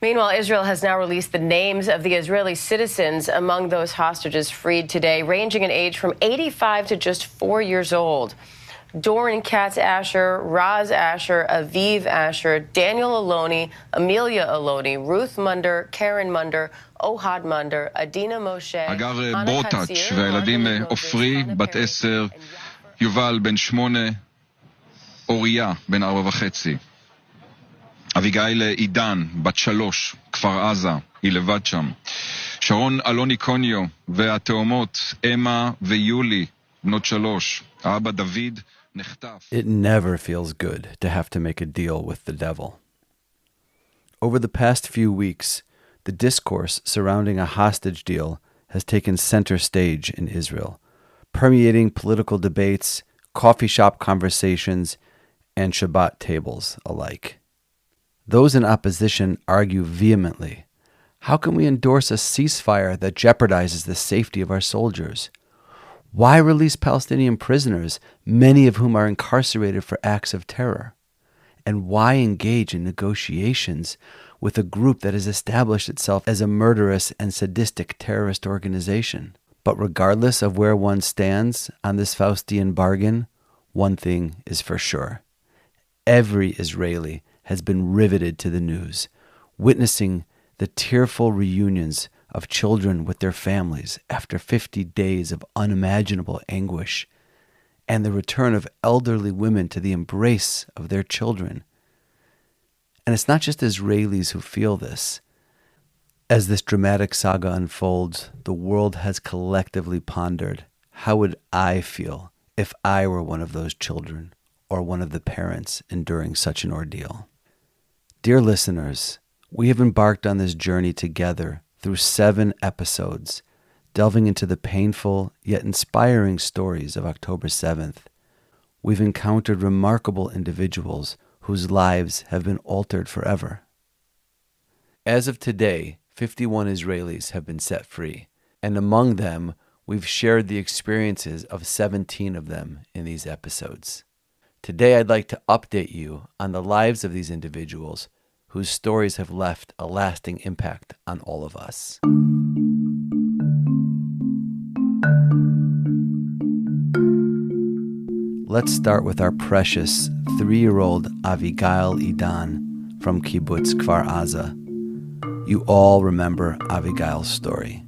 Meanwhile, Israel has now released the names of the Israeli citizens among those hostages freed today, ranging in age from 85 to just 4 years old. Doran Katz Asher, Raz Asher, Aviv Asher, Daniel Aloni, Amelia Aloni, Ruth Munder, Karen Munder, Ohad Munder, Adina Moshe, אגר ברוטאץ' והילדים עופרי, בת 10, יובל בן 8, אוריה בן 4.5. אביגיל עידן, בת 3, כפר עזה, היא לבד שם. שרון אלוני קוניו והתאומות אמה ויולי, בנות 3. האבא דוד נחטף. It never feels good to have to make a deal with the devil. Over the past few weeks, the discourse surrounding a hostage deal has taken center stage in Israel, permeating political debates, coffee shop conversations, and Shabbat tables alike. Those in opposition argue vehemently, how can we endorse a ceasefire that jeopardizes the safety of our soldiers? Why release Palestinian prisoners, many of whom are incarcerated for acts of terror? And why engage in negotiations with a group that has established itself as a murderous and sadistic terrorist organization? But regardless of where one stands on this Faustian bargain, one thing is for sure. Every Israeli has been riveted to the news, witnessing the tearful reunions of children with their families after 50 days of unimaginable anguish, and the return of elderly women to the embrace of their children. And it's not just Israelis who feel this. As this dramatic saga unfolds, the world has collectively pondered, how would I feel if I were one of those children or one of the parents enduring such an ordeal? Dear listeners, we have embarked on this journey together through 7 episodes, delving into the painful yet inspiring stories of October 7th. We've encountered remarkable individuals whose lives have been altered forever. As of today, 51 Israelis have been set free, and among them, we've shared the experiences of 17 of them in these episodes. Today, I'd like to update you on the lives of these individuals whose stories have left a lasting impact on all of us. Let's start with our precious 3-year-old Avigail Idan from Kibbutz Kfar Aza. You all remember Avigail's story.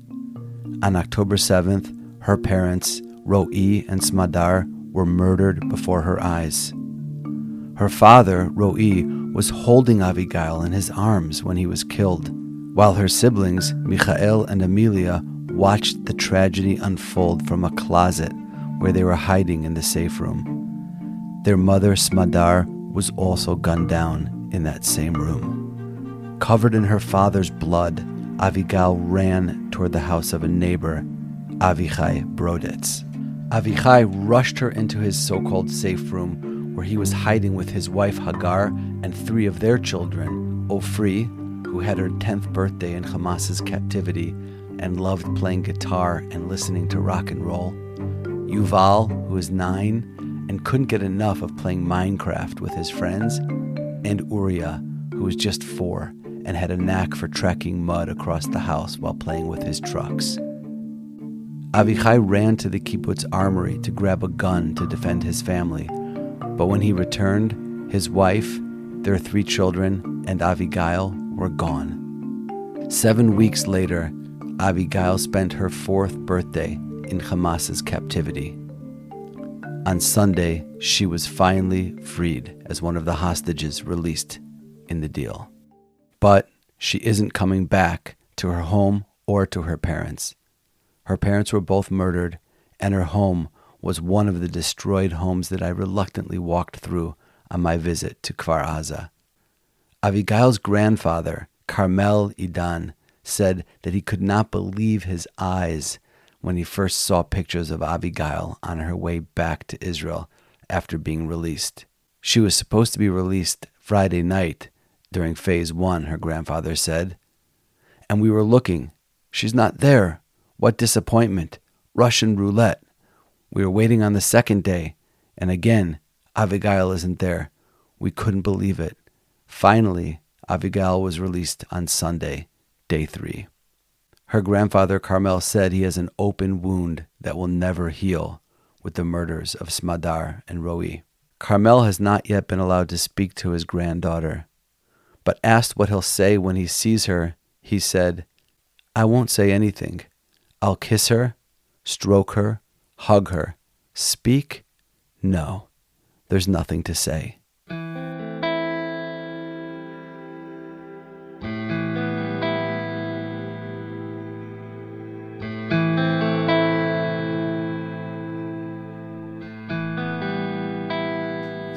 On October 7th, her parents, Ro'i and Smadar, were murdered before her eyes. Her father, Ro'i, was holding Avigail in his arms when he was killed, while her siblings, Michael and Amelia, watched the tragedy unfold from a closet where they were hiding in the safe room. Their mother, Smadar, was also gunned down in that same room. Covered in her father's blood, Avigail ran toward the house of a neighbor, Avichai Broditz. Avichai rushed her into his so-called safe room, where he was hiding with his wife Hagar and 3 of their children, Ofri, who had her 10th birthday in Hamas's captivity and loved playing guitar and listening to rock and roll, Yuval, who was 9 and couldn't get enough of playing Minecraft with his friends, and Uriah, who was just 4 and had a knack for tracking mud across the house while playing with his trucks. Avichai ran to the kibbutz armory to grab a gun to defend his family, but when he returned, his wife, their 3 children, and Avigail were gone. 7 weeks later, Avigail spent her 4th birthday in Hamas's captivity. On Sunday, she was finally freed as one of the hostages released in the deal. But she isn't coming back to her home or to her parents. Her parents were both murdered, and her home was one of the destroyed homes that I reluctantly walked through on my visit to Kfar Aza. Avigail's grandfather, Carmel Idan, said that he could not believe his eyes when he first saw pictures of Avigail on her way back to Israel after being released. She was supposed to be released Friday night during phase 1, her grandfather said. And we were looking. She's not there. What disappointment. Russian roulette. We were waiting on the 2nd day, and again, Avigail isn't there. We couldn't believe it. Finally, Avigail was released on Sunday, day 3. Her grandfather, Carmel, said he has an open wound that will never heal with the murders of Smadar and Roi. Carmel has not yet been allowed to speak to his granddaughter, but asked what he'll say when he sees her, he said, "I won't say anything. I'll kiss her, stroke her, hug her. Speak? No, there's nothing to say."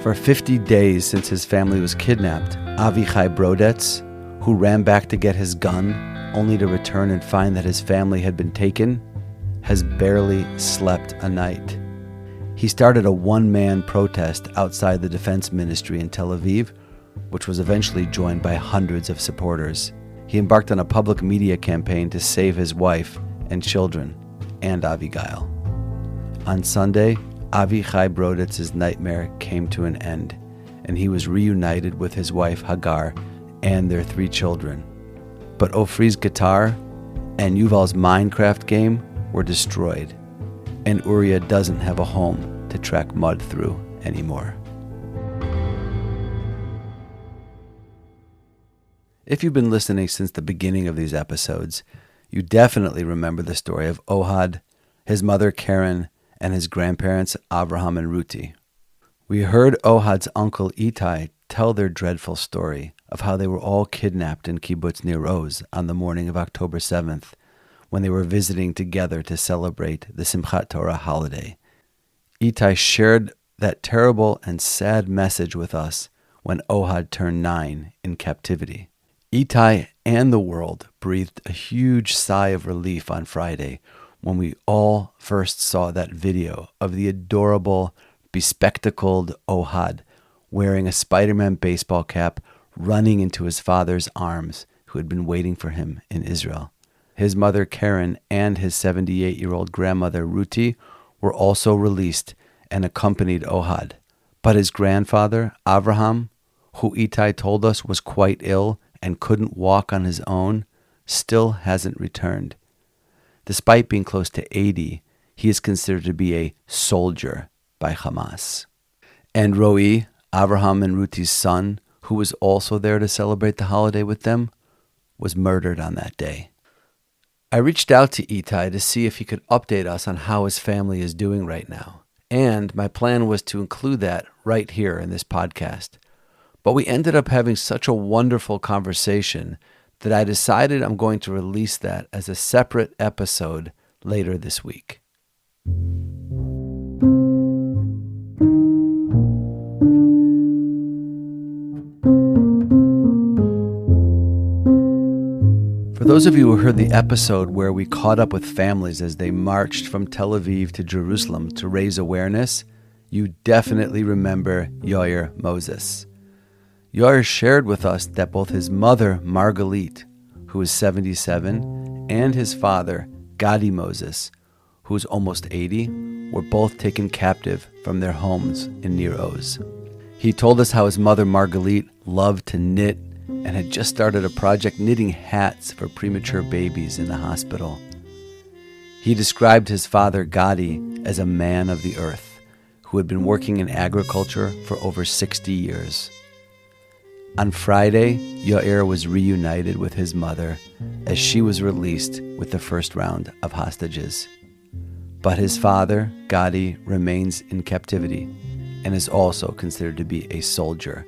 For 50 days since his family was kidnapped, Avichai Brodetz, who ran back to get his gun only to return and find that his family had been taken, has barely slept a night. He started a one-man protest outside the defense ministry in Tel Aviv, which was eventually joined by hundreds of supporters. He embarked on a public media campaign to save his wife and children, and Avigail. On Sunday, Avichai Brodetz's nightmare came to an end, and he was reunited with his wife Hagar and their 3 children. But Ofri's guitar and Yuval's Minecraft game were destroyed, and Uriah doesn't have a home to track mud through anymore. If you've been listening since the beginning of these episodes, you definitely remember the story of Ohad, his mother Karen, and his grandparents Avraham and Ruti. We heard Ohad's uncle Itai tell their dreadful story of how they were all kidnapped in Kibbutz Nir Oz on the morning of October 7th, when they were visiting together to celebrate the Simchat Torah holiday. Itai shared that terrible and sad message with us when Ohad turned 9 in captivity. Itai and the world breathed a huge sigh of relief on Friday when we all first saw that video of the adorable, bespectacled Ohad wearing a Spider-Man baseball cap running into his father's arms, who had been waiting for him in Israel. His mother Karen and his 78-year-old grandmother Ruti were also released and accompanied Ohad. But his grandfather, Avraham, who Itai told us was quite ill and couldn't walk on his own, still hasn't returned. Despite being close to 80, he is considered to be a soldier by Hamas. And Roi, Avraham and Ruti's son, who was also there to celebrate the holiday with them, was murdered on that day. I reached out to Itai to see if he could update us on how his family is doing right now. And my plan was to include that right here in this podcast. But we ended up having such a wonderful conversation that I decided I'm going to release that as a separate episode later this week. For those of you who heard the episode where we caught up with families as they marched from Tel Aviv to Jerusalem to raise awareness, you definitely remember Yair Moses. Yair shared with us that both his mother, Margalit, who is 77, and his father, Gadi Moses, who is almost 80, were both taken captive from their homes in Nir Oz. He told us how his mother, Margalit, loved to knit and had just started a project knitting hats for premature babies in the hospital. He described his father, Gadi, as a man of the earth who had been working in agriculture for over 60 years. On Friday, Yair was reunited with his mother as she was released with the first round of hostages. But his father, Gadi, remains in captivity and is also considered to be a soldier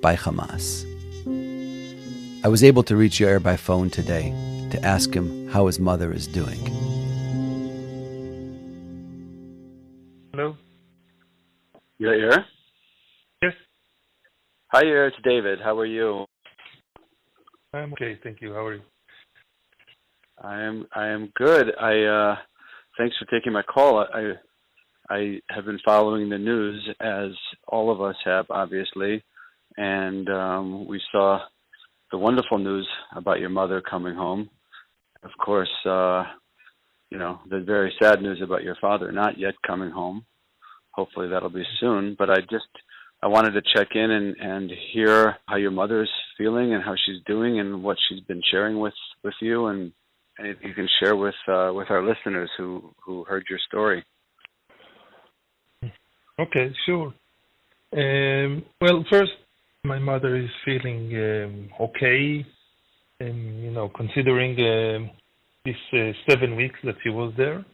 by Hamas. I was able to reach Yair by phone today to ask him how his mother is doing. Hello? Yair? Yes, Hi, Yair. It's David. How are you? I'm okay, thank you. How are you? I am good. Thanks for taking my call. I have been following the news, as all of us have, obviously, and we saw the wonderful news about your mother coming home. Of course, the very sad news about your father not yet coming home. Hopefully that'll be soon. But I wanted to check in and hear how your mother's feeling and how she's doing and what she's been sharing with you, and anything you can share with our listeners who heard your story. Okay, sure. Well, first, my mother is feeling okay, and considering this 7 weeks that she was there.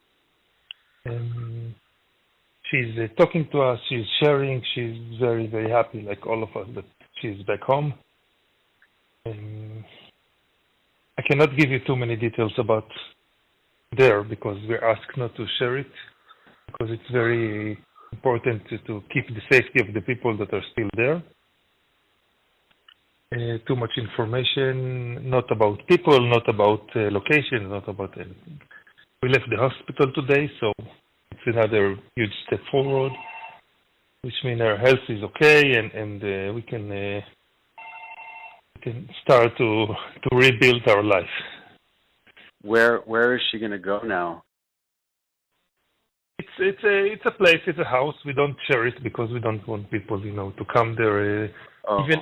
She's talking to us, she's sharing, she's very, very happy, like all of us, that she's back home. I cannot give you too many details about there because we're asked not to share it, because it's very important to keep the safety of the people that are still there. Too much information, not about people, not about location, not about anything. We left the hospital today, so it's another huge step forward, which means our health is okay, and we can start to rebuild our life. Where is she going to go now? It's a place, it's a house. We don't share it because we don't want people, to come there.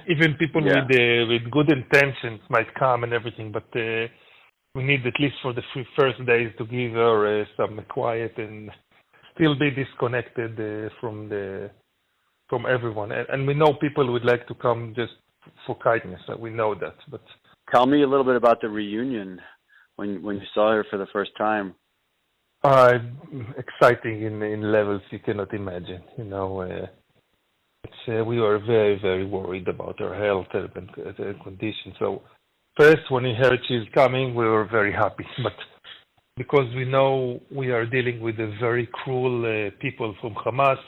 Even people with good intentions might come and everything, but we need at least for the first days to give her some quiet and still be disconnected from everyone. And we know people would like to come just for kindness. We know that. But tell me a little bit about the reunion when you saw her for the first time. Exciting in levels you cannot imagine. We were very, very worried about her health and condition. So first, when we heard she's coming, we were very happy. But because we know we are dealing with a very cruel people from Hamas,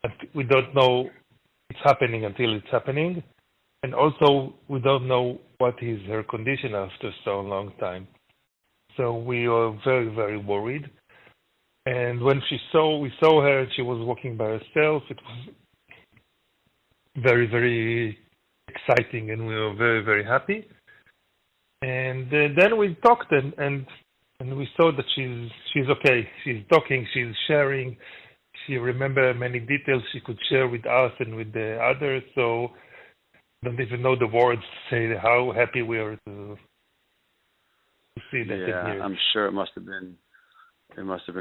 and we don't know it's happening until it's happening. And also, we don't know what is her condition after so long time. So we were very, very worried. And when we saw her, she was walking by herself. It was very, very exciting, and we were very, very happy. And then we talked, and we saw that she's okay. She's talking, she's sharing. She remembers many details she could share with us and with the others. So I don't even know the words to say how happy we are to see that. Yeah, I'm sure it must have been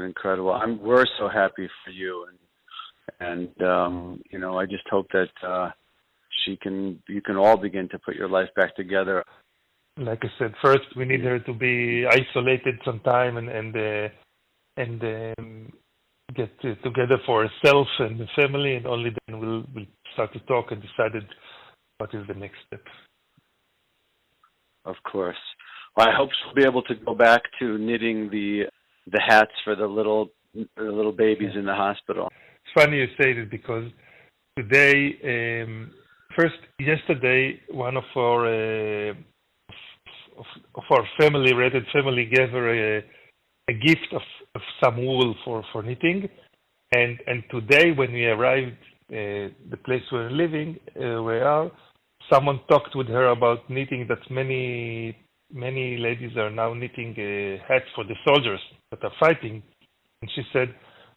incredible. We're so happy for you, and I just hope that you can all begin to put your life back together. Like I said, first we need her to be isolated some time and get together for herself and the family, and only then we'll start to talk and decide what is the next step. Of course. Well, I hope she'll be able to go back to knitting the hats for the little babies in the hospital. It's funny you say this because today, yesterday, one of our related family gave her a gift of some wool for knitting, and today when we arrived the place we're living, someone talked with her about knitting, that many ladies are now knitting hats for the soldiers that are fighting. And she said,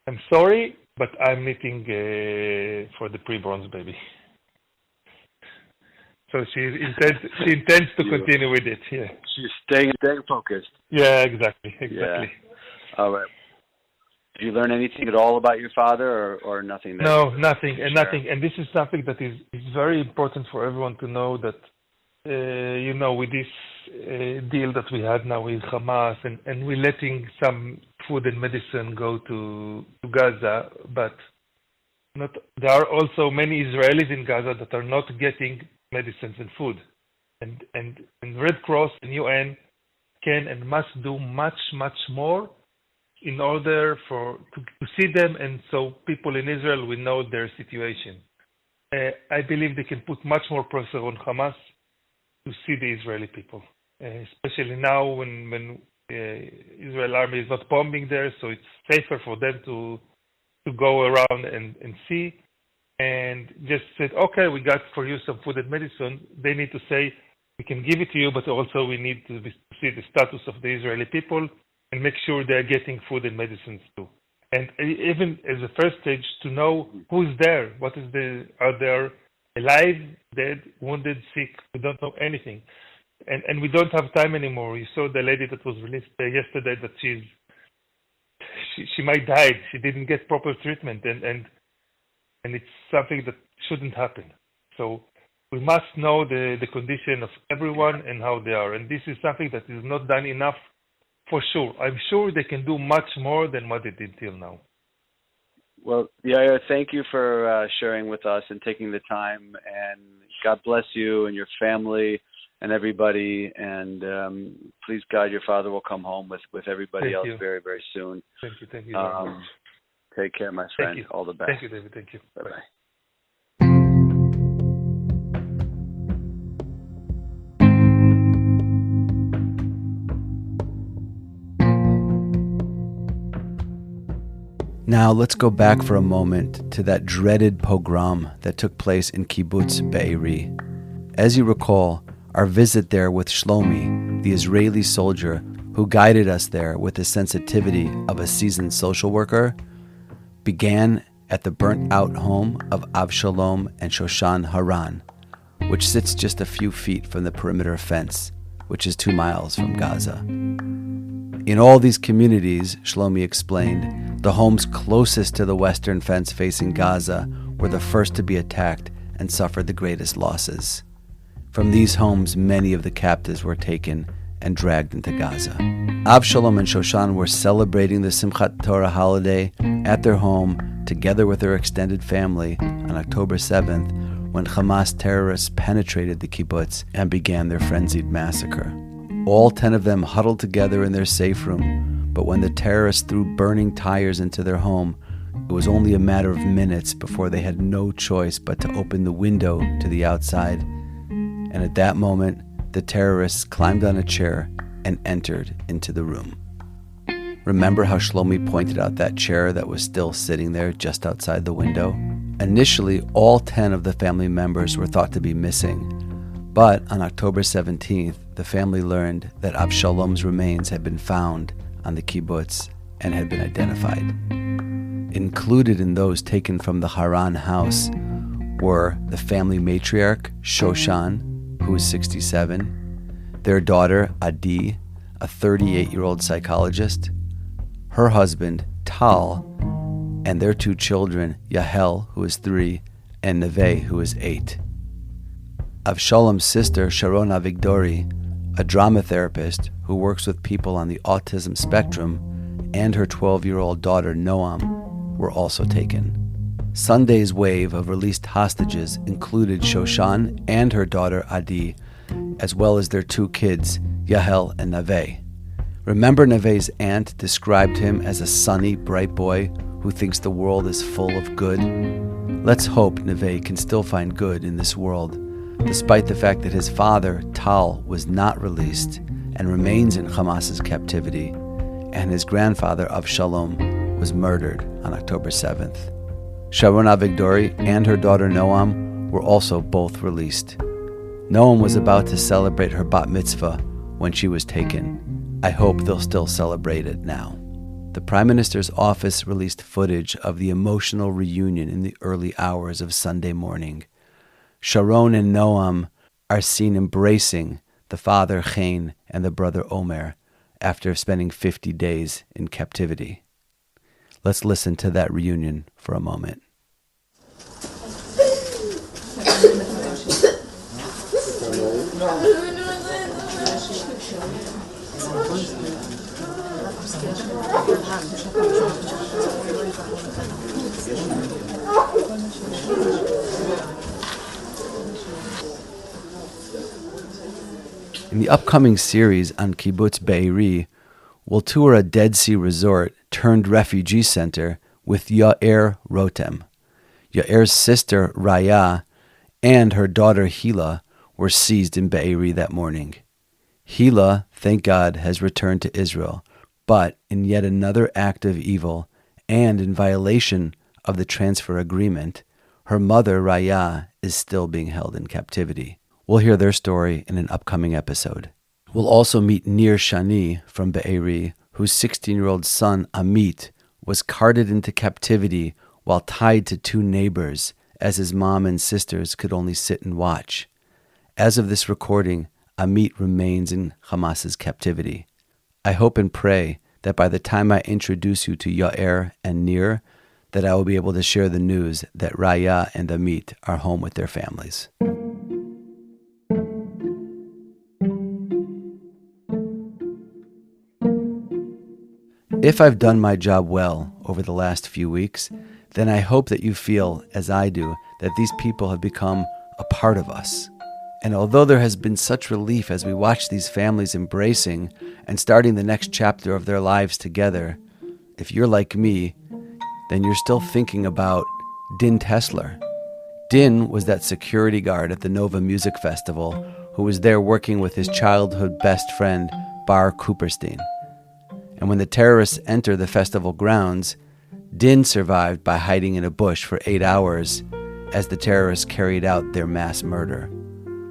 I'm sorry, but I'm knitting for the pre-bronze baby. So she intends to continue with it, yeah. She's staying focused. Yeah, exactly. Yeah. All right. Did you learn anything at all about your father or nothing? No, nothing. And this is something that is very important for everyone to know, that with this deal that we had now with Hamas, and we're letting some food and medicine go to Gaza, but there are also many Israelis in Gaza that are not getting medicines and food. And Red Cross and UN can and must do much, much more in order to see them, and so people in Israel will know their situation. I believe they can put much more pressure on Hamas to see the Israeli people, especially now when Israel army is not bombing there, so it's safer for them to go around and see. And just said, okay, we got for you some food and medicine. They need to say, we can give it to you, but also we need to see the status of the Israeli people and make sure they're getting food and medicines too. And even as a first stage, to know who's there, are there alive, dead, wounded, sick. We don't know anything. And we don't have time anymore. You saw the lady that was released yesterday that she might die. She didn't get proper treatment, and it's something that shouldn't happen. So we must know the condition of everyone and how they are. And this is something that is not done enough for sure. I'm sure they can do much more than what they did till now. Well, Yair, thank you for sharing with us and taking the time. And God bless you and your family and everybody. And please, God, your father will come home with everybody else very, very soon. Thank you. Thank you very much. Take care, my friend. All the best. Thank you, David. Thank you. Bye-bye. Now let's go back for a moment to that dreaded pogrom that took place in Kibbutz Be'eri. As you recall, our visit there with Shlomi, the Israeli soldier who guided us there with the sensitivity of a seasoned social worker, began at the burnt-out home of Avshalom and Shoshan Haran, which sits just a few feet from the perimeter fence, which is 2 miles from Gaza. In all these communities, Shlomi explained, the homes closest to the western fence facing Gaza were the first to be attacked and suffered the greatest losses. From these homes, many of the captives were taken and dragged into Gaza. Avshalom and Shoshan were celebrating the Simchat Torah holiday at their home together with their extended family on October 7th when Hamas terrorists penetrated the kibbutz and began their frenzied massacre. All 10 of them huddled together in their safe room, but when the terrorists threw burning tires into their home, it was only a matter of minutes before they had no choice but to open the window to the outside. And at that moment, the terrorists climbed on a chair and entered into the room. Remember how Shlomi pointed out that chair that was still sitting there just outside the window? Initially, all 10 of the family members were thought to be missing. But on October 17th, the family learned that Avshalom's remains had been found on the kibbutz and had been identified. Included in those taken from the Haran house were the family matriarch, Shoshan, who was 67, their daughter, Adi, a 38-year-old psychologist, her husband, Tal, and their 2 children, Yahel, who is 3, and Neve, who is 8. Avshalom's sister, Sharon Avigdori, a drama therapist who works with people on the autism spectrum, and her 12-year-old daughter, Noam, were also taken. Sunday's wave of released hostages included Shoshan and her daughter, Adi, as well as their 2 kids, Yahel and Neve. Remember Neve's aunt described him as a sunny, bright boy who thinks the world is full of good? Let's hope Neve can still find good in this world, despite the fact that his father, Tal, was not released and remains in Hamas's captivity, and his grandfather, Avshalom, was murdered on October 7th. Sharon Avigdori and her daughter Noam were also both released. Noam was about to celebrate her bat mitzvah when she was taken. I hope they'll still celebrate it now. The Prime Minister's office released footage of the emotional reunion in the early hours of Sunday morning. Sharon and Noam are seen embracing the father Chaim and the brother Omer after spending 50 days in captivity. Let's listen to that reunion for a moment. In the upcoming series on Kibbutz Be'eri, we'll tour a Dead Sea resort turned refugee center with Yair Rotem. Yair's sister Raya and her daughter Hila were seized in Be'eri that morning. Hila, thank God, has returned to Israel, but in yet another act of evil and in violation of the transfer agreement, her mother Raya is still being held in captivity. We'll hear their story in an upcoming episode. We'll also meet Nir Shani from Be'eri, whose 16-year-old son Amit was carted into captivity while tied to 2 neighbors as his mom and sisters could only sit and watch. As of this recording, Amit remains in Hamas's captivity. I hope and pray that by the time I introduce you to Yair and Nir, that I will be able to share the news that Raya and Amit are home with their families. If I've done my job well over the last few weeks, then I hope that you feel, as I do, that these people have become a part of us. And although there has been such relief as we watch these families embracing and starting the next chapter of their lives together, if you're like me, then you're still thinking about Din Tesler. Din was that security guard at the Nova Music Festival who was there working with his childhood best friend, Bar Cooperstein. And when the terrorists entered the festival grounds, Din survived by hiding in a bush for 8 hours as the terrorists carried out their mass murder.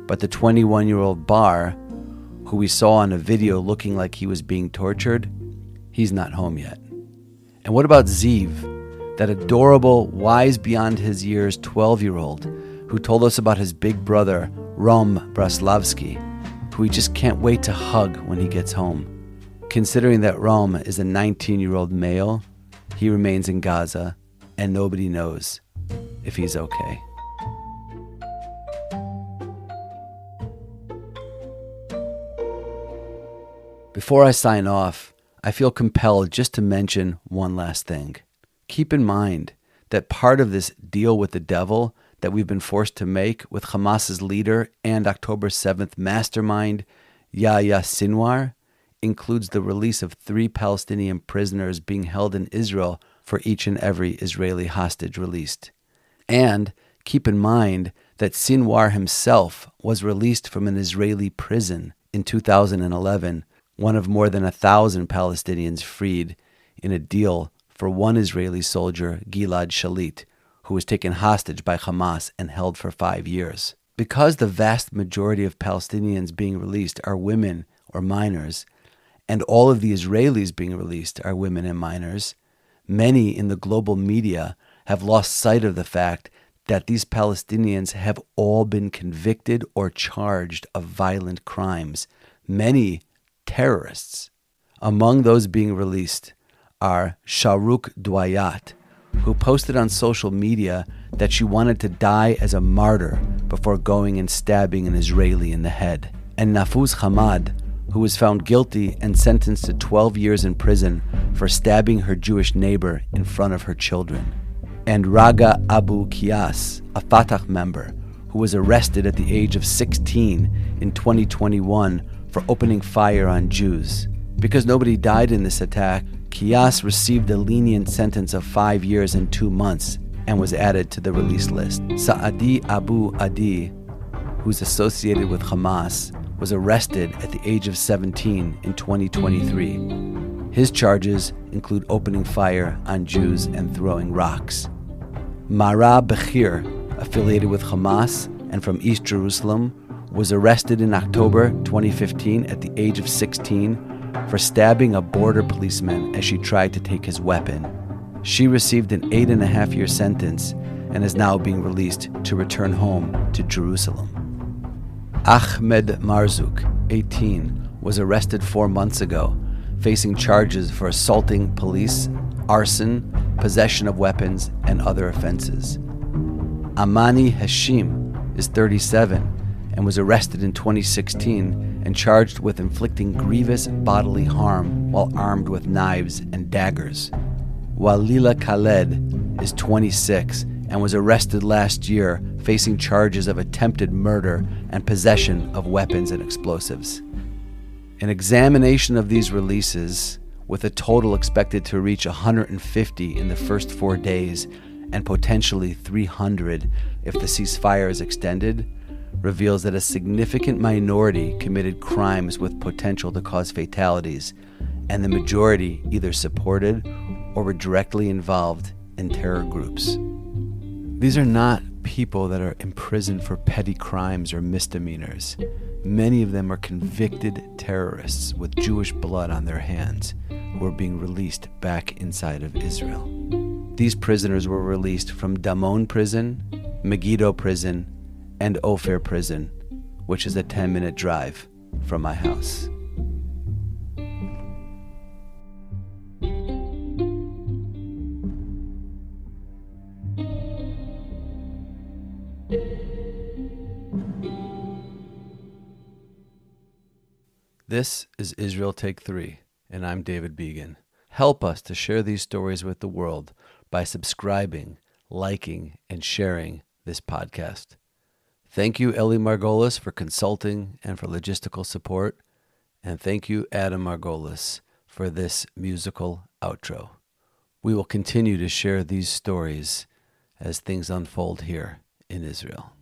But the 21-year-old Bar, who we saw on a video looking like he was being tortured, he's not home yet. And what about Ziv, that adorable, wise beyond his years 12-year-old who told us about his big brother, Rom Braslavsky, who he just can't wait to hug when he gets home. Considering that Rom is a 19-year-old male, he remains in Gaza, and nobody knows if he's okay. Before I sign off, I feel compelled just to mention one last thing. Keep in mind that part of this deal with the devil that we've been forced to make with Hamas's leader and October 7th mastermind, Yahya Sinwar, includes the release of 3 Palestinian prisoners being held in Israel for each and every Israeli hostage released. And keep in mind that Sinwar himself was released from an Israeli prison in 2011, one of more than 1,000 Palestinians freed in a deal for one Israeli soldier, Gilad Shalit, who was taken hostage by Hamas and held for 5 years. Because the vast majority of Palestinians being released are women or minors, and all of the Israelis being released are women and minors, many in the global media have lost sight of the fact that these Palestinians have all been convicted or charged of violent crimes, many terrorists. Among those being released are Shahrukh Dwayat, who posted on social media that she wanted to die as a martyr before going and stabbing an Israeli in the head, and Nafuz Hamad, who was found guilty and sentenced to 12 years in prison for stabbing her Jewish neighbor in front of her children, and Raga Abu Kias, a Fatah member, who was arrested at the age of 16 in 2021 for opening fire on Jews. Because nobody died in this attack, Kias received a lenient sentence of 5 years and 2 months and was added to the release list. Saadi Abu Adi, who's associated with Hamas, was arrested at the age of 17 in 2023. His charges include opening fire on Jews and throwing rocks. Mara Bechir, affiliated with Hamas and from East Jerusalem, was arrested in October 2015 at the age of 16 for stabbing a border policeman as she tried to take his weapon. She received an 8.5-year sentence and is now being released to return home to Jerusalem. Ahmed Marzouk, 18, was arrested 4 months ago, facing charges for assaulting police, arson, possession of weapons, and other offenses. Amani Hashim is 37 and was arrested in 2016 and charged with inflicting grievous bodily harm while armed with knives and daggers. Walila Khaled is 26 and was arrested last year, facing charges of attempted murder and possession of weapons and explosives. An examination of these releases, with a total expected to reach 150 in the first 4 days and potentially 300 if the ceasefire is extended, reveals that a significant minority committed crimes with potential to cause fatalities, and the majority either supported or were directly involved in terror groups. These are not people that are imprisoned for petty crimes or misdemeanors. Many of them are convicted terrorists with Jewish blood on their hands who are being released back inside of Israel. These prisoners were released from Damon prison, Megiddo Prison, and Ophir Prison, which is a 10-minute drive from my house. This is Israel Take 3, and I'm David Began. Help us to share these stories with the world by subscribing, liking, and sharing this podcast. Thank you, Eli Margolis, for consulting and for logistical support. And thank you, Adam Margolis, for this musical outro. We will continue to share these stories as things unfold here in Israel.